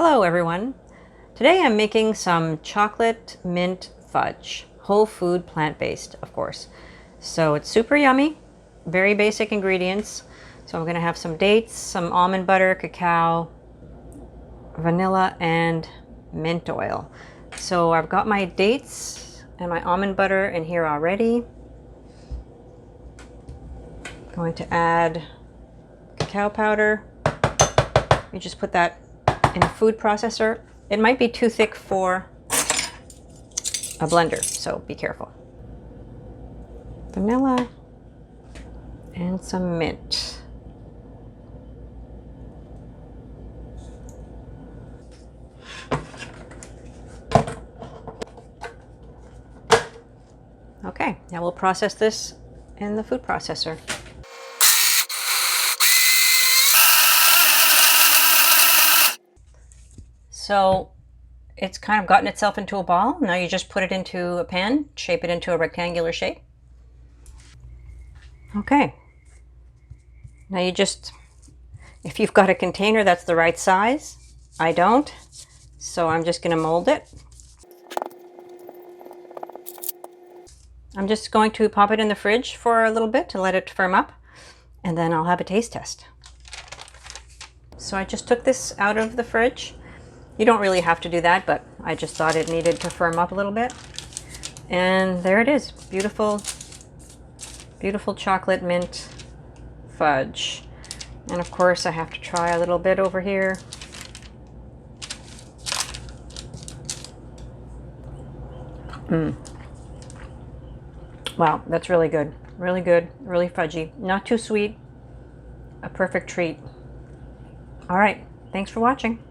Hello everyone. Today I'm making some chocolate mint fudge, whole food, plant-based, of course. So it's super yummy, very basic ingredients. So I'm going to have some dates, some almond butter, cacao, vanilla, and mint oil. So I've got my dates and my almond butter in here already. Going to add cacao powder. You just put that in a food processor. It might be too thick for a blender, so be careful. Vanilla and some mint. Okay, now we'll process this in the food processor. So it's kind of gotten itself into a ball. Now you just put it into a pan, shape it into a rectangular shape. Okay. Now you just, if you've got a container that's the right size, I don't, so I'm just going to mold it. I'm just going to pop it in the fridge for a little bit to let it firm up, and then I'll have a taste test. So I just took this out of the fridge. You don't really have to do that, but I just thought it needed to firm up a little bit. And there it is. Beautiful, beautiful chocolate mint fudge. And of course I have to try a little bit over here. Wow, that's really good. Really good, really fudgy. Not too sweet. A perfect treat. All right, thanks for watching.